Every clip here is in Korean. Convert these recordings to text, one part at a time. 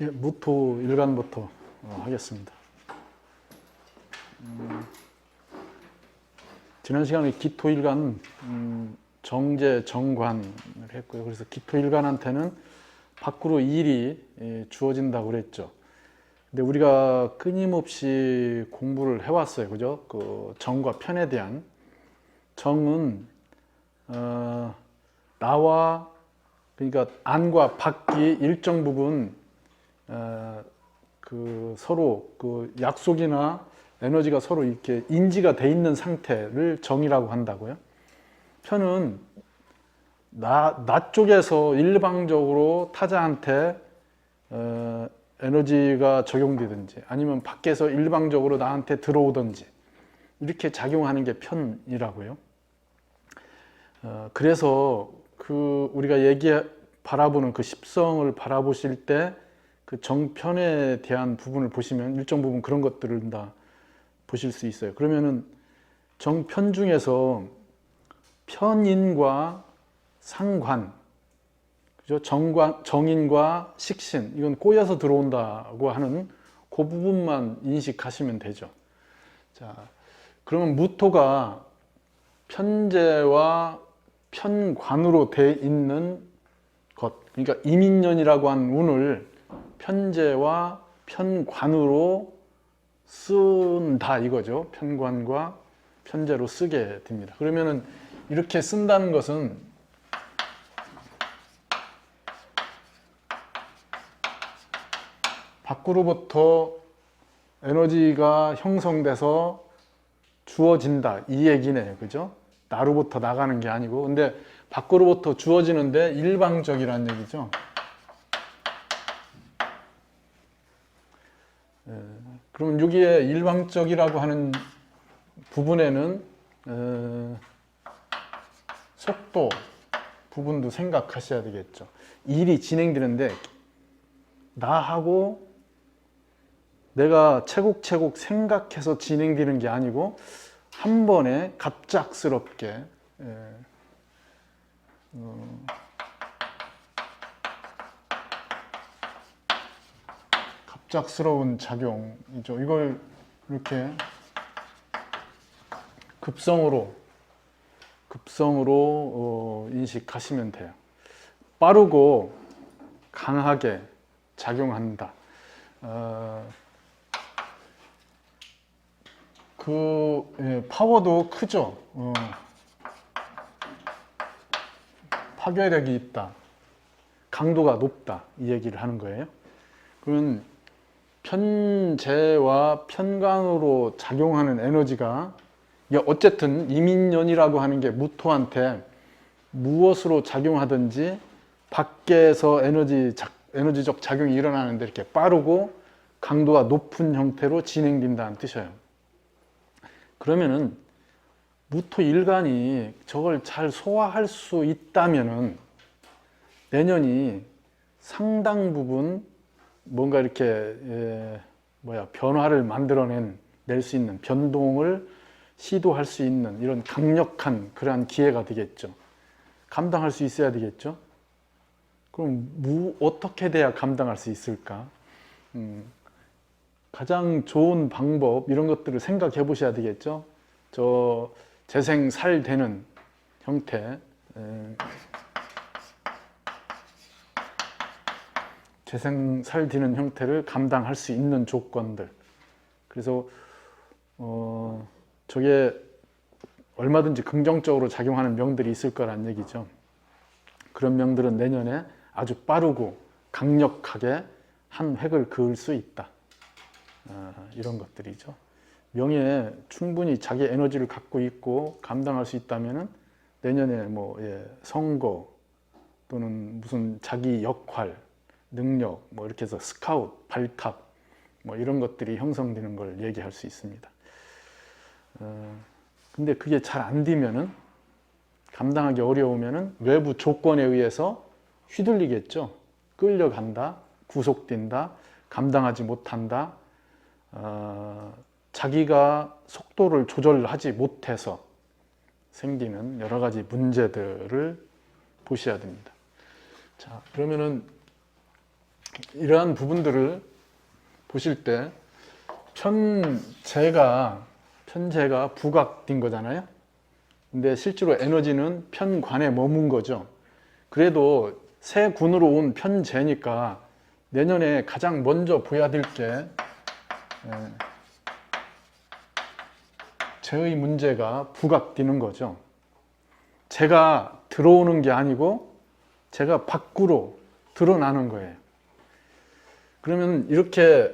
예, 무토 일간부터 하겠습니다. 지난 시간에 기토 일간 정제 정관을 했고요. 그래서 기토 일간한테는 밖으로 일이 주어진다고 그랬죠. 근데 우리가 끊임없이 공부를 해왔어요. 그죠? 그 정과 편에 대한. 정은 나와, 그러니까 안과 밖이 일정 부분 그 서로 그 약속이나 에너지가 서로 이렇게 인지가 돼 있는 상태를 정이라고 한다고요. 편은 나 쪽에서 일방적으로 타자한테 에너지가 적용되든지 아니면 밖에서 일방적으로 나한테 들어오든지 이렇게 작용하는 게 편이라고요. 그래서 그 우리가 바라보는 그 십성을 바라보실 때 그 정편에 대한 부분을 보시면 일정 부분 그런 것들을 다 보실 수 있어요. 그러면은 정편 중에서 편인과 상관, 그죠? 정인과 식신, 이건 꼬여서 들어온다고 하는 그 부분만 인식하시면 되죠. 자, 그러면 무토가 편재와 편관으로 돼 있는 것, 그러니까 이민년이라고 한 운을 편재와 편관으로 쓴다 이거죠. 편관과 편재로 쓰게 됩니다. 그러면은 이렇게 쓴다는 것은 밖으로부터 에너지가 형성돼서 주어진다 이 얘기네요. 그죠? 나로부터 나가는 게 아니고. 근데 밖으로부터 주어지는데 일방적이라는 얘기죠. 그럼 여기에 일방적이라고 하는 부분에는 속도 부분도 생각하셔야 되겠죠. 일이 진행되는데 나하고 내가 차곡차곡 생각해서 진행되는 게 아니고 한 번에 갑작스럽게 갑작스러운 작용이죠. 이걸 이렇게 급성으로 인식하시면 돼요. 빠르고 강하게 작용한다. 파워도 크죠. 파괴력이 있다. 강도가 높다. 이 얘기를 하는 거예요. 그러면 편재와 편관으로 작용하는 에너지가 어쨌든 이민년이라고 하는 게 무토한테 무엇으로 작용하든지 밖에서 에너지적 작용이 일어나는데 이렇게 빠르고 강도가 높은 형태로 진행된다는 뜻이에요. 그러면은 무토 일간이 저걸 잘 소화할 수 있다면은 내년이 상당 부분 뭔가 이렇게 변화를 낼 수 있는, 변동을 시도할 수 있는 이런 강력한 그러한 기회가 되겠죠. 감당할 수 있어야 되겠죠. 그럼 어떻게 돼야 감당할 수 있을까? 가장 좋은 방법 이런 것들을 생각해 보셔야 되겠죠. 저 재생살되는 형태, 재생살되는 형태를 감당할 수 있는 조건들. 그래서 저게 얼마든지 긍정적으로 작용하는 명들이 있을 거란 얘기죠. 그런 명들은 내년에 아주 빠르고 강력하게 한 획을 그을 수 있다. 이런 것들이죠. 명예에 충분히 자기 에너지를 갖고 있고 감당할 수 있다면은 내년에 선거 또는 무슨 자기 역할, 능력, 이렇게 해서 스카웃, 발탁, 이런 것들이 형성되는 걸 얘기할 수 있습니다. 근데 그게 잘 안 되면은, 감당하기 어려우면은 외부 조건에 의해서 휘둘리겠죠. 끌려간다, 구속된다, 감당하지 못한다, 자기가 속도를 조절하지 못해서 생기는 여러 가지 문제들을 보셔야 됩니다. 자, 그러면은 이러한 부분들을 보실 때 편재가 부각된 거잖아요. 근데 실제로 에너지는 편관에 머문 거죠. 그래도 새 군으로 온 편재니까 내년에 가장 먼저 보여야 될 게 재의 문제가 부각되는 거죠. 제가 들어오는 게 아니고 제가 밖으로 드러나는 거예요. 그러면 이렇게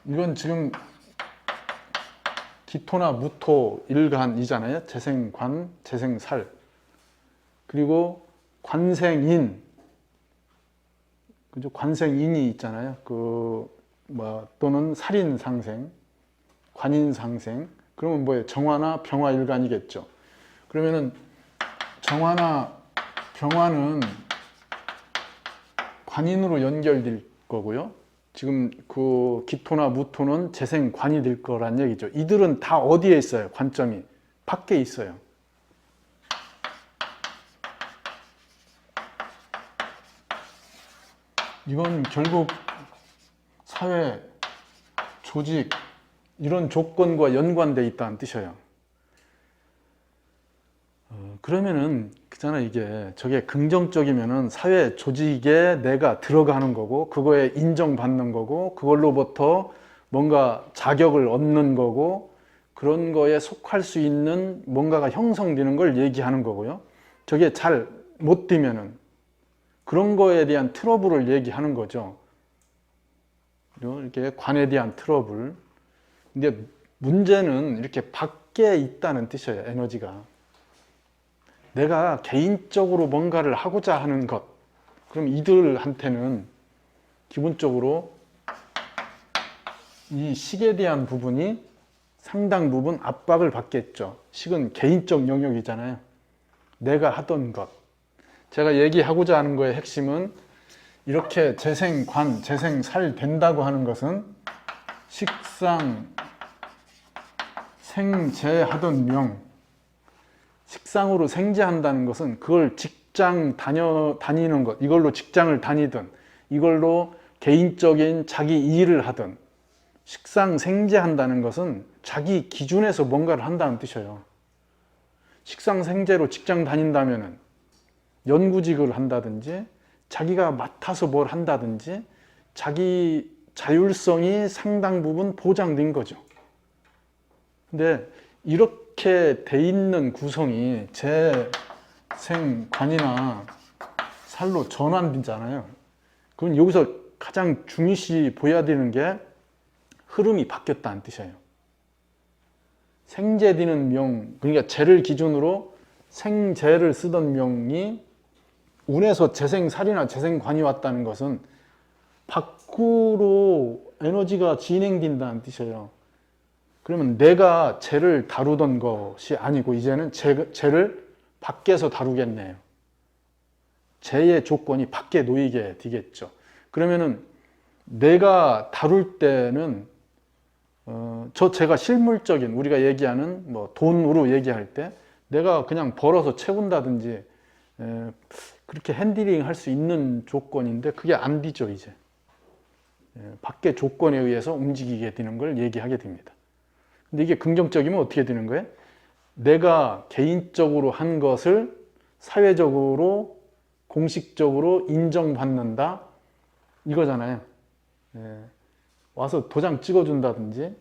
이건 지금 기토나 무토 일간이잖아요. 재생관, 재생살. 그리고 관생인. 그죠? 관생인이 있잖아요. 또는 살인상생, 관인상생. 그러면 뭐예요? 정화나 병화 일간이겠죠. 그러면은 정화나 병화는 관인으로 연결될 거고요. 지금 그 기토나 무토는 재생관이 될 거란 얘기죠. 이들은 다 어디에 있어요? 관점이 밖에 있어요. 이건 결국 사회, 조직 이런 조건과 연관돼 있다는 뜻이에요. 그러면은 그잖아, 이게 저게 긍정적이면은 사회 조직에 내가 들어가는 거고 그거에 인정받는 거고 그걸로부터 뭔가 자격을 얻는 거고 그런 거에 속할 수 있는 뭔가가 형성되는 걸 얘기하는 거고요. 저게 잘 못 되면은 그런 거에 대한 트러블을 얘기하는 거죠. 이렇게 관에 대한 트러블. 근데 문제는 이렇게 밖에 있다는 뜻이에요. 에너지가. 내가 개인적으로 뭔가를 하고자 하는 것, 그럼 이들한테는 기본적으로 이 식에 대한 부분이 상당 부분 압박을 받겠죠. 식은 개인적 영역이잖아요. 내가 하던 것. 제가 얘기하고자 하는 거의 핵심은 이렇게 재생관, 재생살 된다고 하는 것은 식상, 생재하던 명, 식상으로 생재한다는 것은 그걸 직장 다니는 것, 이걸로 직장을 다니든 이걸로 개인적인 자기 일을 하든 식상 생재한다는 것은 자기 기준에서 뭔가를 한다는 뜻이에요. 식상 생재로 직장 다닌다면 연구직을 한다든지 자기가 맡아서 뭘 한다든지 자기 자율성이 상당 부분 보장된 거죠. 근데 이렇게 돼 있는 구성이 재생관이나 살로 전환되잖아요. 그럼 여기서 가장 중요시 보여야 되는 게 흐름이 바뀌었다는 뜻이에요. 생재되는 명, 그러니까 재를 기준으로 생재를 쓰던 명이 운에서 재생살이나 재생관이 왔다는 것은 밖으로 에너지가 진행된다는 뜻이에요. 그러면 내가 재를 다루던 것이 아니고 이제는 재를 밖에서 다루겠네요. 재의 조건이 밖에 놓이게 되겠죠. 그러면은 내가 다룰 때는 제가 실물적인 우리가 얘기하는 뭐 돈으로 얘기할 때 내가 그냥 벌어서 채운다든지 그렇게 핸들링 할 수 있는 조건인데 그게 안 되죠. 이제 밖의 조건에 의해서 움직이게 되는 걸 얘기하게 됩니다. 근데 이게 긍정적이면 어떻게 되는 거예요? 내가 개인적으로 한 것을 사회적으로 공식적으로 인정받는다 이거잖아요. 와서 도장 찍어준다든지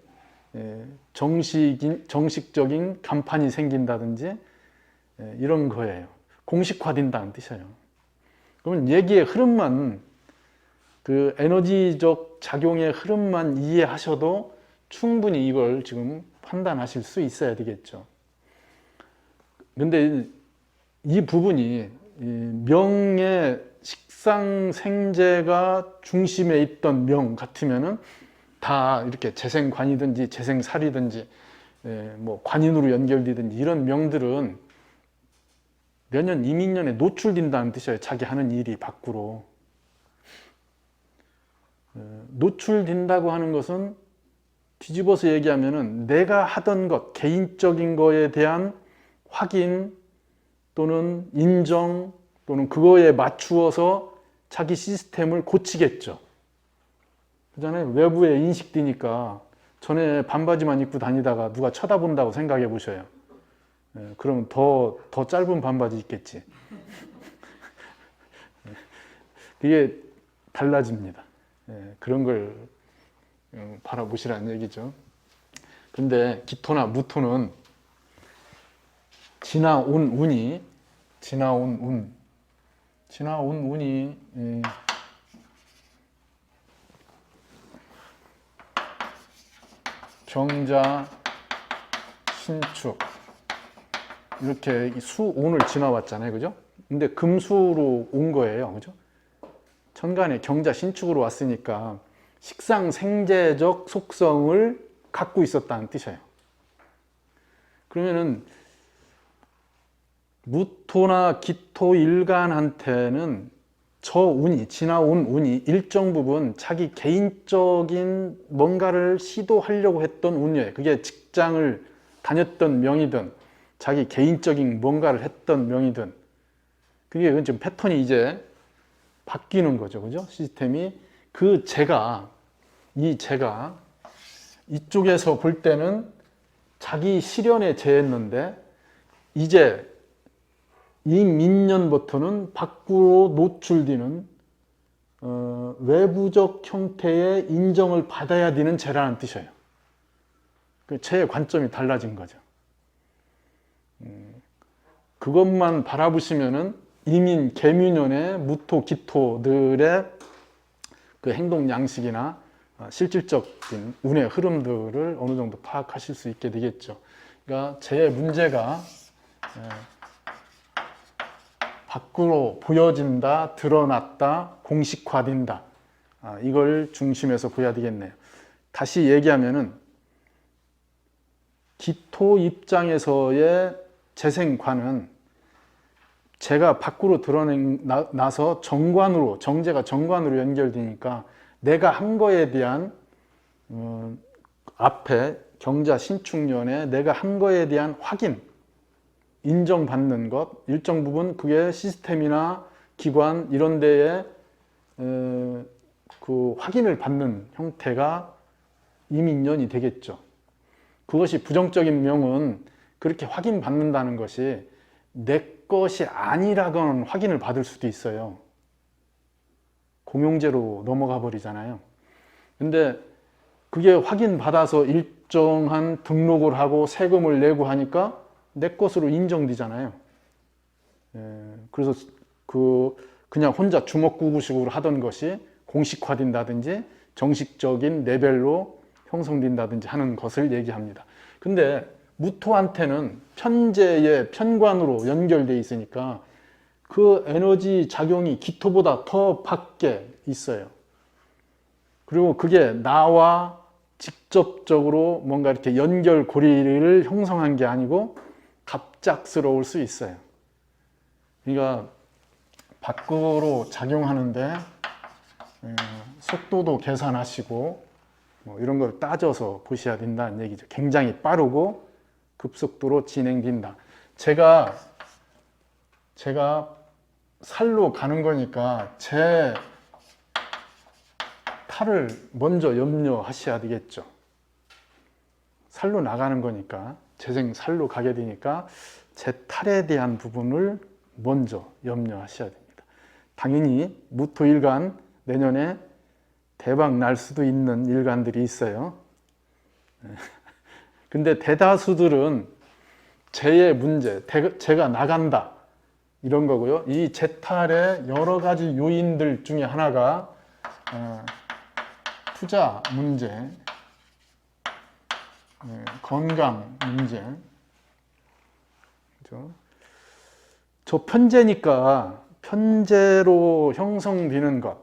정식적인 간판이 생긴다든지 이런 거예요. 공식화된다는 뜻이에요. 그러면 얘기의 흐름만 그 에너지적 작용의 흐름만 이해하셔도 충분히 이걸 지금 판단하실 수 있어야 되겠죠. 근데 이 부분이 명의 식상생재가 중심에 있던 명 같으면은 다 이렇게 재생관이든지 재생살이든지 뭐 관인으로 연결되든지 이런 명들은 내년 이민년에 노출된다는 뜻이에요. 자기 하는 일이 밖으로. 노출된다고 하는 것은 뒤집어서 얘기하면은 내가 하던 것, 개인적인 거에 대한 확인 또는 인정 또는 그거에 맞추어서 자기 시스템을 고치겠죠. 그잖아요. 외부에 인식되니까 전에 반바지만 입고 다니다가 누가 쳐다본다고 생각해 보셔요. 그러면 더 짧은 반바지 입겠지. 그게 달라집니다. 그런 걸 바라보시라는 얘기죠. 근데 기토나 무토는 지나온 운이 경자, 신축 이렇게 수온을 지나왔잖아요, 그죠? 근데 금수로 온 거예요, 그죠? 천간에 경자, 신축으로 왔으니까 식상생재적 속성을 갖고 있었다는 뜻이에요. 그러면은 무토나 기토 일간한테는 저 운이, 지나온 운이 일정 부분 자기 개인적인 뭔가를 시도하려고 했던 운이에요. 그게 직장을 다녔던 명이든 자기 개인적인 뭔가를 했던 명이든 그게 지금 패턴이 이제 바뀌는 거죠. 그죠? 시스템이. 그 제가 이쪽에서 볼 때는 자기 실현에 재했는데 이제 이 민년부터는 밖으로 노출되는 외부적 형태의 인정을 받아야 되는 재라는 뜻이에요. 그 재의 관점이 달라진 거죠. 그것만 바라보시면은 이민, 개민년의 무토, 기토들의 그 행동 양식이나 실질적인 운의 흐름들을 어느 정도 파악하실 수 있게 되겠죠. 그러니까 재의 문제가 밖으로 보여진다, 드러났다, 공식화된다. 이걸 중심에서 보야 되겠네요. 다시 얘기하면은 기토 입장에서의 재생관은 제가 밖으로 드러나서 정관으로, 정제가 정관으로 연결되니까 내가 한 거에 대한 앞에 경자 신축년에 내가 한 거에 대한 확인, 인정받는 것, 일정 부분 그게 시스템이나 기관 이런 데에 그 확인을 받는 형태가 이민년이 되겠죠. 그것이 부정적인 명은 그렇게 확인받는다는 것이 내 것이 아니라고는 확인을 받을 수도 있어요. 공용제로 넘어가 버리잖아요. 근데 그게 확인받아서 일정한 등록을 하고 세금을 내고 하니까 내 것으로 인정되잖아요. 그래서 그냥 혼자 주먹구구식으로 하던 것이 공식화된다든지 정식적인 레벨로 형성된다든지 하는 것을 얘기합니다. 근데 무토한테는 편재의 편관으로 연결되어 있으니까 그 에너지 작용이 기토보다 더 밖에 있어요. 그리고 그게 나와 직접적으로 뭔가 이렇게 연결고리를 형성한 게 아니고 갑작스러울 수 있어요. 그러니까 밖으로 작용하는데 속도도 계산하시고 뭐 이런 걸 따져서 보셔야 된다는 얘기죠. 굉장히 빠르고 급속도로 진행된다. 제가 살로 가는 거니까 제 탈을 먼저 염려하셔야 되겠죠. 살로 나가는 거니까 재생 살로 가게 되니까 제 탈에 대한 부분을 먼저 염려하셔야 됩니다. 당연히 무토일간 내년에 대박 날 수도 있는 일간들이 있어요. 근데 대다수들은 재의 문제, 재가 나간다 이런 거고요. 이 재탈의 여러 가지 요인들 중에 하나가 투자 문제, 건강 문제. 그렇죠? 저 편재니까 편재로 형성되는 것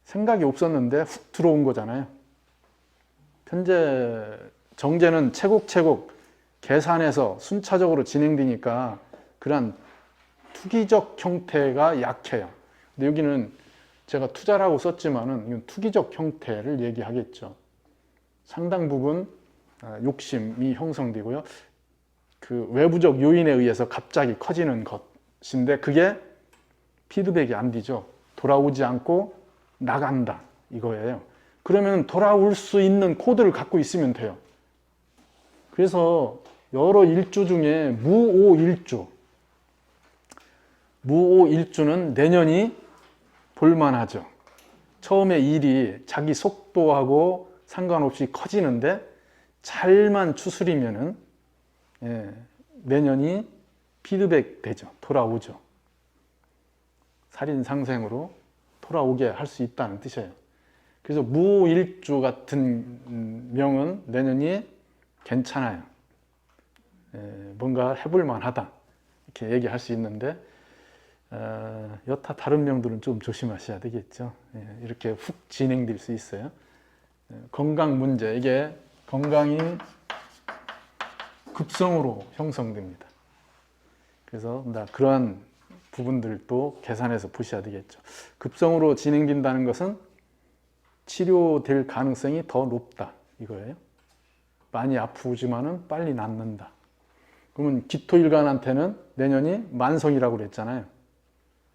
생각이 없었는데 훅 들어온 거잖아요. 편재, 정제는 차곡차곡 계산해서 순차적으로 진행되니까 그런 투기적 형태가 약해요. 근데 여기는 제가 투자라고 썼지만은 이건 투기적 형태를 얘기하겠죠. 상당 부분 욕심이 형성되고요. 그 외부적 요인에 의해서 갑자기 커지는 것인데 그게 피드백이 안 되죠. 돌아오지 않고 나간다 이거예요. 그러면 돌아올 수 있는 코드를 갖고 있으면 돼요. 그래서 여러 일주 중에 무오일주는 내년이 볼만하죠. 처음에 일이 자기 속도하고 상관없이 커지는데 잘만 추스리면은 내년이 피드백 되죠. 돌아오죠. 살인상생으로 돌아오게 할 수 있다는 뜻이에요. 그래서 무오일주 같은 명은 내년이 괜찮아요. 뭔가 해볼 만하다 이렇게 얘기할 수 있는데 여타 다른 명들은 좀 조심하셔야 되겠죠. 이렇게 훅 진행될 수 있어요. 건강 문제, 이게 건강이 급성으로 형성됩니다. 그래서 그러한 부분들도 계산해서 보셔야 되겠죠. 급성으로 진행된다는 것은 치료될 가능성이 더 높다 이거예요. 많이 아프지만은 빨리 낫는다. 그러면 기토일간한테는 내년이 만성이라고 그랬잖아요.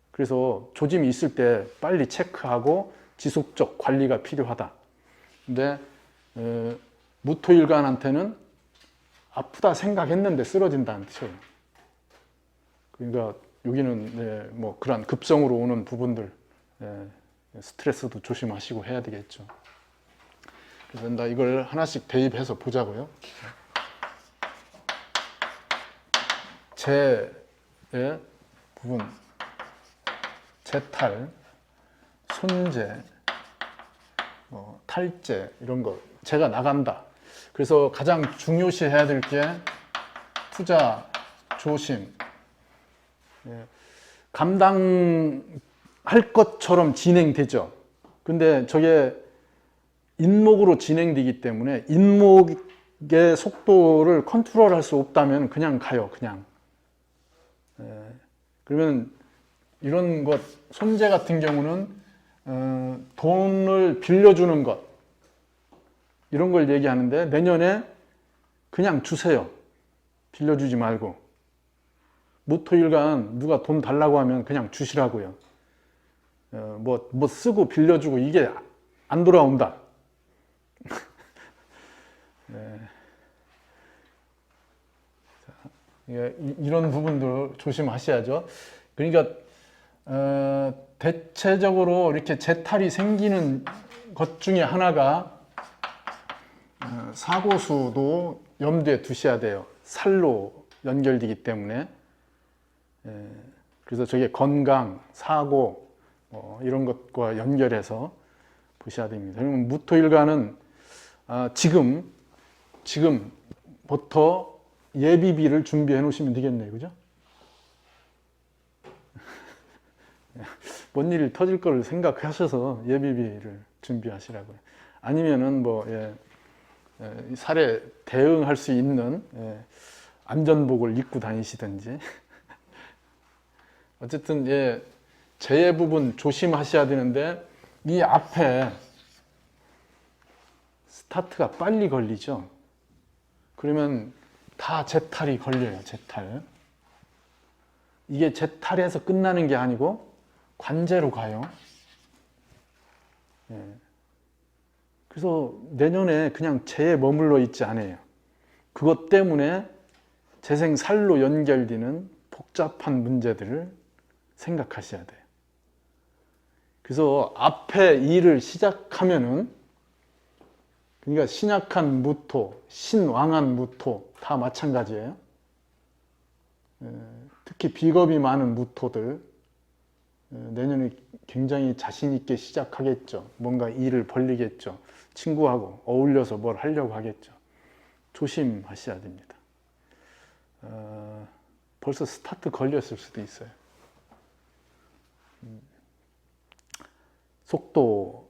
그래서 조짐이 있을 때 빨리 체크하고 지속적 관리가 필요하다. 근데 무토일간한테는 아프다 생각했는데 쓰러진다는 뜻이에요. 그러니까 여기는 뭐 그런 급성으로 오는 부분들 스트레스도 조심하시고 해야 되겠죠. 그래서 이걸 하나씩 대입해서 보자고요. 재의 부분, 재탈, 손재, 탈재 이런 거 재가 나간다. 그래서 가장 중요시 해야 될 게 투자, 조심. 감당할 것처럼 진행되죠. 근데 저게 인목으로 진행되기 때문에 인목의 속도를 컨트롤할 수 없다면 그냥 가요. 그냥. 그러면 이런 것, 손재 같은 경우는 돈을 빌려주는 것 이런 걸 얘기하는데 내년에 그냥 주세요. 빌려주지 말고. 무토일간 누가 돈 달라고 하면 그냥 주시라고요. 뭐 쓰고 빌려주고 이게 안 돌아온다. 이런 부분도 조심하셔야죠. 그러니까 대체적으로 이렇게 재탈이 생기는 것 중에 하나가 사고수도 염두에 두셔야 돼요. 살로 연결되기 때문에. 그래서 저게 건강, 사고 이런 것과 연결해서 보셔야 됩니다. 그러면 무토일간은 지금부터 예비비를 준비해 놓으시면 되겠네요. 그죠? 뭔 일이 터질 거를 생각하셔서 예비비를 준비하시라고요. 아니면은 살에 대응할 수 있는 안전복을 입고 다니시든지. 어쨌든 재해 부분 조심하셔야 되는데 이 앞에 스타트가 빨리 걸리죠. 그러면 다 재탈이 걸려요. 재탈. 이게 재탈에서 끝나는 게 아니고 관제로 가요. 그래서 내년에 그냥 재에 머물러 있지 않아요. 그것 때문에 재생살로 연결되는 복잡한 문제들을 생각하셔야 돼요. 그래서 앞에 일을 시작하면은 그러니까 신약한 무토, 신왕한 무토 다 마찬가지예요. 특히 비겁이 많은 무토들 내년에 굉장히 자신 있게 시작하겠죠. 뭔가 일을 벌리겠죠. 친구하고 어울려서 뭘 하려고 하겠죠. 조심하셔야 됩니다. 벌써 스타트 걸렸을 수도 있어요. 속도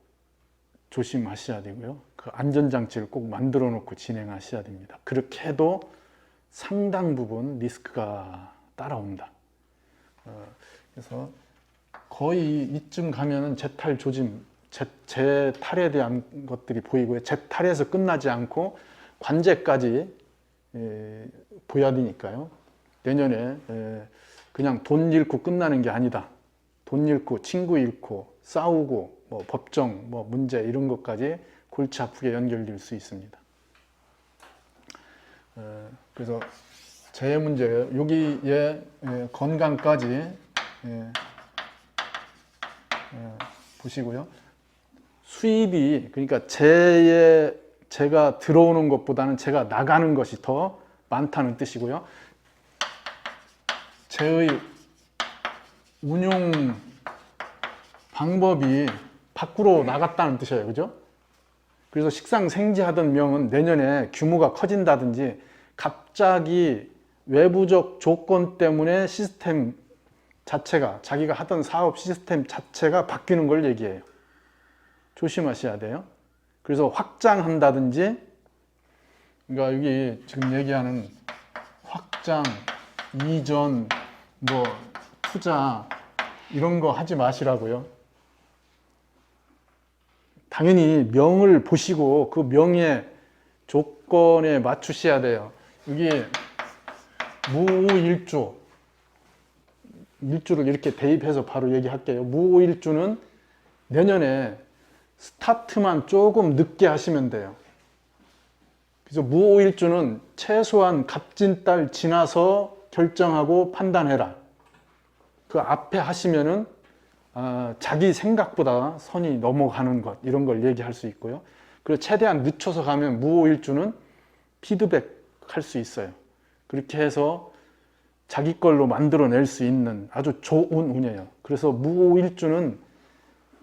조심하셔야 되고요. 그 안전장치를 꼭 만들어 놓고 진행하셔야 됩니다. 그렇게 해도 상당 부분 리스크가 따라온다. 그래서 거의 이쯤 가면은 재탈 조짐 재탈에 대한 것들이 보이고요. 재탈에서 끝나지 않고 관제까지 보여야 되니까요. 내년에 그냥 돈 잃고 끝나는 게 아니다. 돈 잃고 친구 잃고 싸우고 뭐 법정 뭐 문제 이런 것까지 골치 아프게 연결될 수 있습니다. 그래서 재해 문제 여기에 건강까지 보시고요. 수입이 그러니까 재가 들어오는 것보다는 재가 나가는 것이 더 많다는 뜻이고요. 재의 운용 방법이 밖으로 나갔다는 뜻이에요. 그죠? 그래서 식상생지하던 명은 내년에 규모가 커진다든지 갑자기 외부적 조건 때문에 시스템 자체가 자기가 하던 사업 시스템 자체가 바뀌는 걸 얘기해요. 조심하셔야 돼요. 그래서 확장한다든지 그러니까 여기 지금 얘기하는 확장, 이전, 뭐 투자 이런 거 하지 마시라고요. 당연히 명을 보시고 그 명의 조건에 맞추셔야 돼요. 여기 무오일주 일주를 이렇게 대입해서 바로 얘기할게요. 무오일주는 내년에 스타트만 조금 늦게 하시면 돼요. 그래서 무오일주는 최소한 갑진달 지나서 결정하고 판단해라. 그 앞에 하시면은 자기 생각보다 선이 넘어가는 것 이런 걸 얘기할 수 있고요. 그리고 최대한 늦춰서 가면 무오일주는 피드백 할 수 있어요. 그렇게 해서 자기 걸로 만들어낼 수 있는 아주 좋은 운이에요. 그래서 무오일주는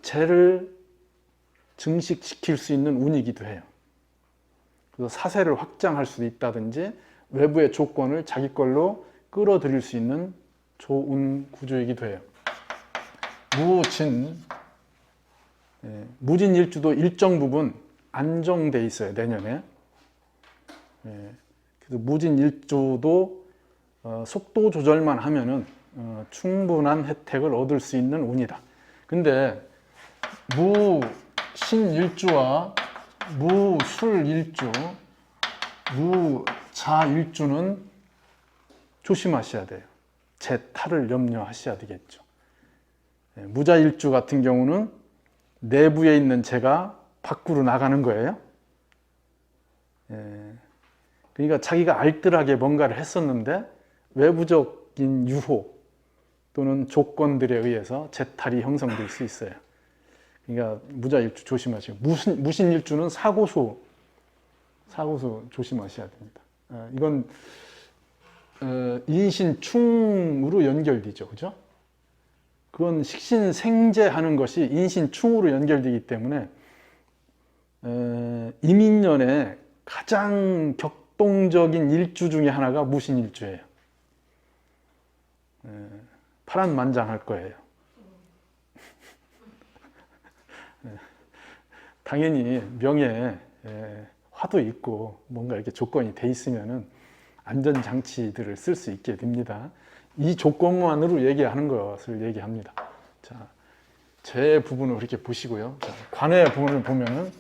재를 증식시킬 수 있는 운이기도 해요. 그래서 사세를 확장할 수도 있다든지 외부의 조건을 자기 걸로 끌어들일 수 있는 좋은 구조이기도 해요. 무진, 무진일주도 일정 부분 안정돼 있어요. 내년에. 그래서 무진일주도 속도 조절만 하면은 충분한 혜택을 얻을 수 있는 운이다. 근데 무신일주와 무술일주, 무자일주는 조심하셔야 돼요. 재탈을 염려하셔야 되겠죠. 무자일주 같은 경우는 내부에 있는 재가 밖으로 나가는 거예요. 그러니까 자기가 알뜰하게 뭔가를 했었는데 외부적인 유호 또는 조건들에 의해서 재탈이 형성될 수 있어요. 그러니까 무자일주 조심하시고 무신일주는 사고수 조심하셔야 됩니다. 이건 인신충으로 연결되죠. 그죠? 그건 식신생재하는 것이 인신충으로 연결되기 때문에 이민년에 가장 격동적인 일주 중에 하나가 무신일주예요. 파란만장할 거예요. 당연히 명예에 화도 있고 뭔가 이렇게 조건이 돼 있으면은 안전장치들을 쓸 수 있게 됩니다. 이 조건만으로 얘기하는 것을 얘기합니다. 자, 재 부분을 이렇게 보시고요. 자, 관의 부분을 보면은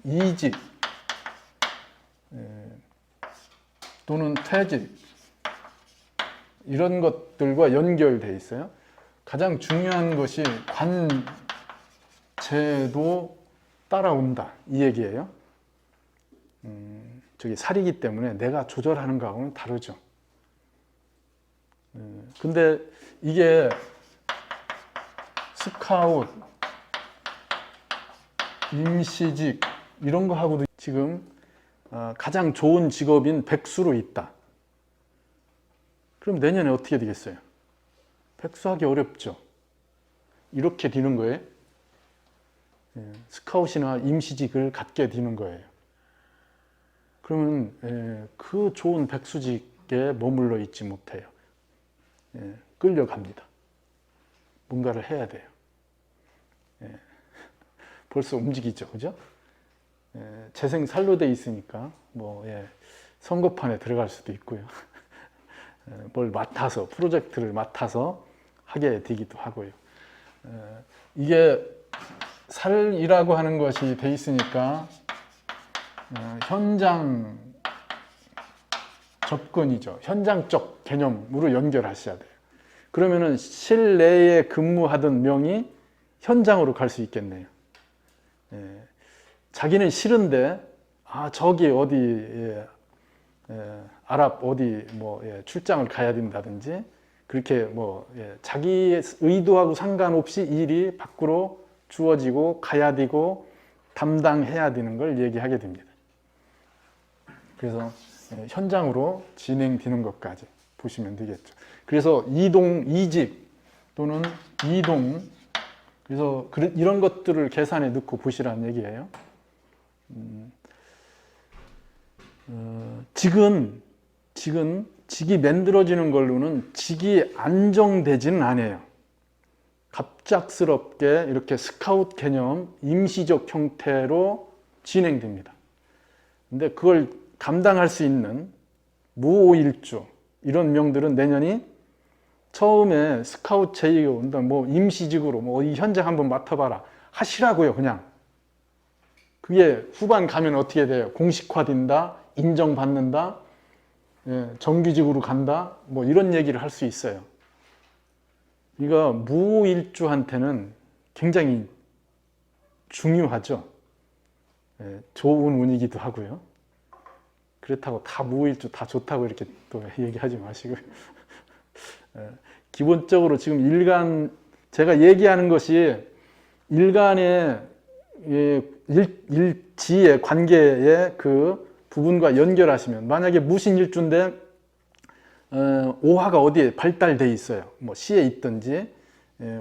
이직 또는 퇴직 이런 것들과 연결되어 있어요. 가장 중요한 것이 관재도 따라온다 이 얘기예요. 저기 살이기 때문에 내가 조절하는 거하고는 다르죠. 근데 이게 스카웃, 임시직 이런 거하고도 지금 가장 좋은 직업인 백수로 있다. 그럼 내년에 어떻게 되겠어요? 백수하기 어렵죠. 이렇게 되는 거예요. 스카웃이나 임시직을 갖게 되는 거예요. 그러면 그 좋은 백수직에 머물러 있지 못해요. 끌려갑니다. 뭔가를 해야 돼요. 벌써 움직이죠, 그죠? 재생살로 돼 있으니까 뭐 선거판에 들어갈 수도 있고요. 뭘 맡아서 프로젝트를 맡아서 하게 되기도 하고요. 이게 살이라고 하는 것이 돼 있으니까 현장 접근이죠. 현장적 개념으로 연결하셔야 돼요. 그러면은 실내에 근무하던 명이 현장으로 갈 수 있겠네요. 자기는 싫은데 저기 어디 아랍 어디 뭐 출장을 가야 된다든지 그렇게 뭐 자기의 의도하고 상관없이 일이 밖으로 주어지고 가야 되고 담당해야 되는 걸 얘기하게 됩니다. 그래서 현장으로 진행되는 것까지 보시면 되겠죠. 그래서 이직 또는 이동, 그래서 이런 것들을 계산에 넣고 보시라는 얘기예요. 직이 만들어지는 걸로는 직이 안정되지는 않아요. 갑작스럽게 이렇게 스카웃 개념, 임시적 형태로 진행됩니다. 근데 그걸 감당할 수 있는 무오일주 이런 명들은 내년이 처음에 스카웃 제의가 온다, 뭐 임시직으로 뭐 이 현장 한번 맡아봐라 하시라고요. 그냥 그게 후반 가면 어떻게 돼요? 공식화된다, 인정받는다, 정규직으로 간다, 뭐 이런 얘기를 할 수 있어요. 이거 무일주한테는 굉장히 중요하죠. 좋은 운이기도 하고요. 그렇다고 다 무일주 다 좋다고 이렇게 또 얘기하지 마시고요. 기본적으로 지금 제가 얘기하는 것이 일간의 일지의 관계의 그 부분과 연결하시면, 만약에 무신일주인데 오화가 어디에 발달돼 있어요. 뭐 시에 있든지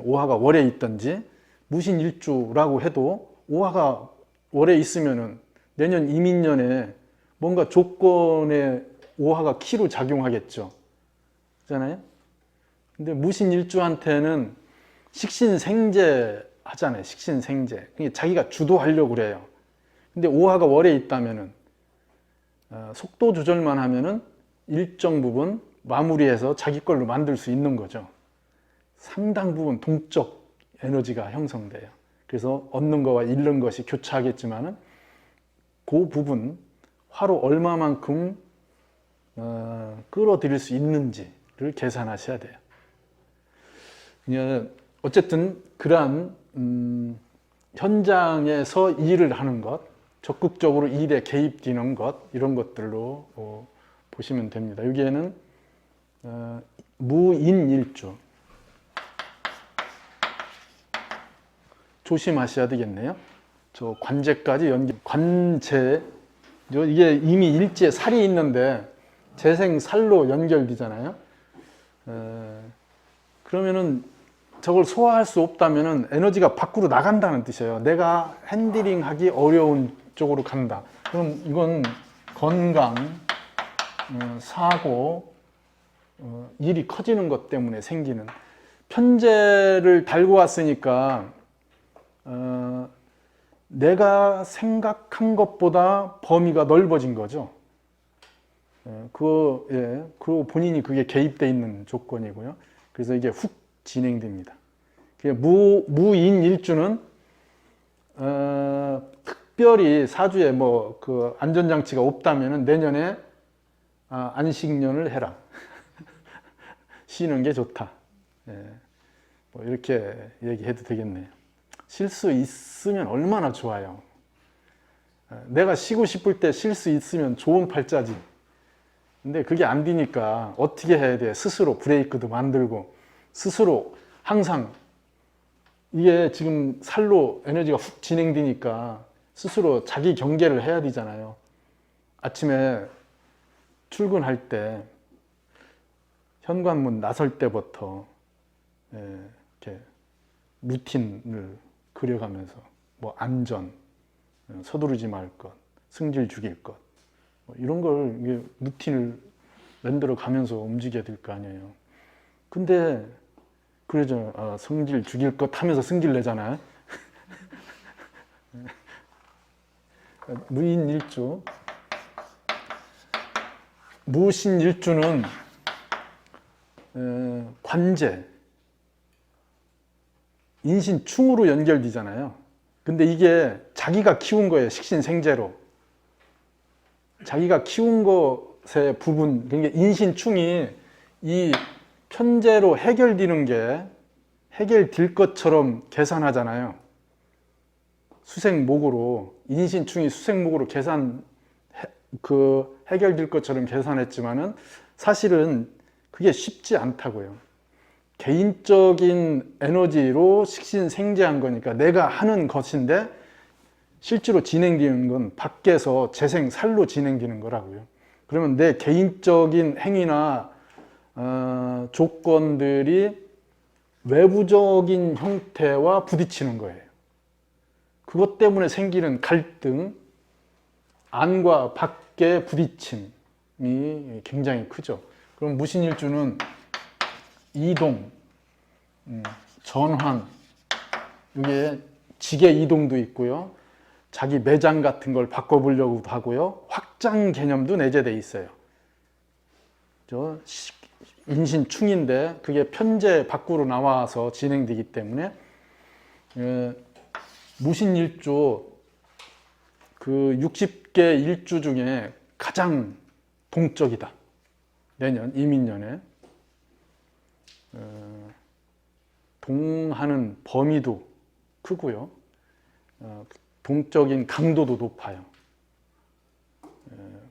오화가 월에 있든지 무신일주라고 해도 오화가 월에 있으면은 내년 이민년에 뭔가 조건에 오화가 키로 작용하겠죠. 그잖아요. 근데 무신일주한테는 식신생재 하잖아요. 식신생재. 자기가 주도하려고 그래요. 근데 오화가 월에 있다면은 속도 조절만 하면은 일정 부분 마무리해서 자기 걸로 만들 수 있는 거죠. 상당 부분 동적 에너지가 형성돼요. 그래서 얻는 거와 잃는 것이 교차하겠지만은 그 부분 화로 얼마만큼 끌어들일 수 있는지를 계산하셔야 돼요. 어쨌든 그러한 현장에서 일을 하는 것, 적극적으로 일에 개입되는 것, 이런 것들로 보시면 됩니다. 여기에는 무인일주 조심하셔야 되겠네요. 저 관제까지 관제, 이게 이미 일지에 살이 있는데 재생살로 연결되잖아요. 그러면은 저걸 소화할 수 없다면은 에너지가 밖으로 나간다는 뜻이에요. 내가 핸들링하기 어려운 쪽으로 간다. 그럼 이건 건강, 사고, 일이 커지는 것 때문에 생기는, 편제를 달고 왔으니까 내가 생각한 것보다 범위가 넓어진 거죠. 그리고 본인이 그게 개입되어 있는 조건이고요. 그래서 이게 훅 진행됩니다. 무인일주는 특별히 사주에 뭐 그 안전장치가 없다면은 내년에 안식년을 해라. 쉬는 게 좋다. 뭐 이렇게 얘기해도 되겠네요. 쉴 수 있으면 얼마나 좋아요. 내가 쉬고 싶을 때 쉴 수 있으면 좋은 팔자지. 근데 그게 안 되니까 어떻게 해야 돼? 스스로 브레이크도 만들고, 스스로 항상, 이게 지금 살로 에너지가 훅 진행되니까 스스로 자기 경계를 해야 되잖아요. 아침에 출근할 때, 현관문 나설 때부터 이렇게 루틴을 그려가면서 뭐 안전, 서두르지 말 것, 승질 죽일 것, 뭐 이런 걸 루틴을 만들어 가면서 움직여야 될 거 아니에요. 근데 그러죠. 성질 죽일 것 하면서 승질 내잖아요. 무인일주, 무신일주는 관제, 인신충으로 연결되잖아요. 근데 이게 자기가 키운 거예요. 식신생재로. 자기가 키운 것의 부분, 그러니까 인신충이 이 편재로 해결되는 게 해결될 것처럼 계산하잖아요. 수생목으로, 인신충이 수생목으로 해결될 것처럼 계산했지만은 사실은 그게 쉽지 않다고요. 개인적인 에너지로 식신생재한 거니까 내가 하는 것인데 실제로 진행되는 건 밖에서 재생살로 진행되는 거라고요. 그러면 내 개인적인 행위나 조건들이 외부적인 형태와 부딪히는 거예요. 그것 때문에 생기는 갈등, 안과 밖의 부딪힘이 굉장히 크죠. 그럼 무신일주는 이동, 전환, 이게 지계 이동도 있고요. 자기 매장 같은 걸 바꿔보려고도 하고요. 확장 개념도 내재되어 있어요. 인신충인데 그게 편재 밖으로 나와서 진행되기 때문에 무신일주 그 60개 일주 중에 가장 동적이다. 내년 이민년에 동하는 범위도 크고요. 동적인 강도도 높아요.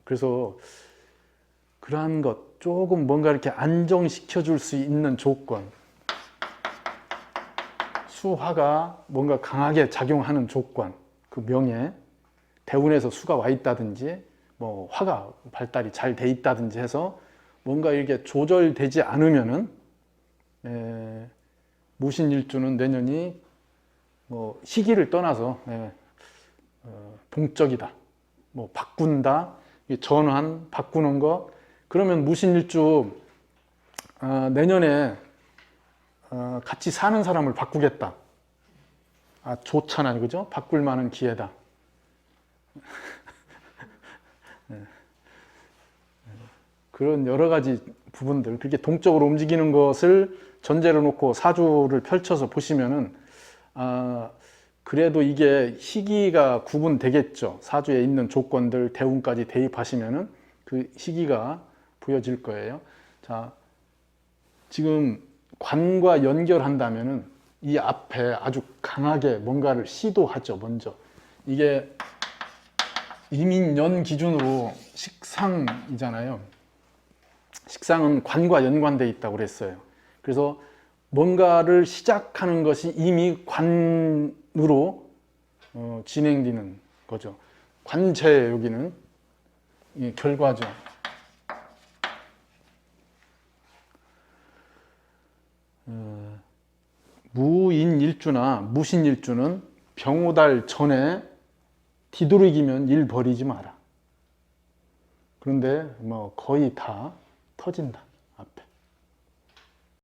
그래서 그러한 것 조금 뭔가 이렇게 안정시켜 줄 수 있는 조건, 수화가 뭔가 강하게 작용하는 조건, 그 명예, 대운에서 수가 와 있다든지 뭐 화가 발달이 잘 돼 있다든지 해서 뭔가 이렇게 조절되지 않으면은 무신일주는 내년이 뭐 시기를 떠나서 동적이다, 뭐 바꾼다, 전환, 바꾸는 거. 그러면 무신일주 내년에 같이 사는 사람을 바꾸겠다. 좋잖아요, 그죠? 바꿀 만한 기회다. 그런 여러 가지 부분들, 그렇게 동적으로 움직이는 것을 전제로 놓고 사주를 펼쳐서 보시면은 그래도 이게 시기가 구분되겠죠. 사주에 있는 조건들 대운까지 대입하시면은 그 시기가 보여질 거예요. 자, 지금 관과 연결한다면은 이 앞에 아주 강하게 뭔가를 시도하죠. 먼저 이게 이민년 기준으로 식상이잖아요. 식상은 관과 연관되어 있다고 그랬어요. 그래서 뭔가를 시작하는 것이 이미 관으로 진행되는 거죠. 관체, 여기는 결과죠. 무인일주나 무신일주는 병오달 전에 뒤돌이기면 일 버리지 마라. 그런데 뭐 거의 다 터진다.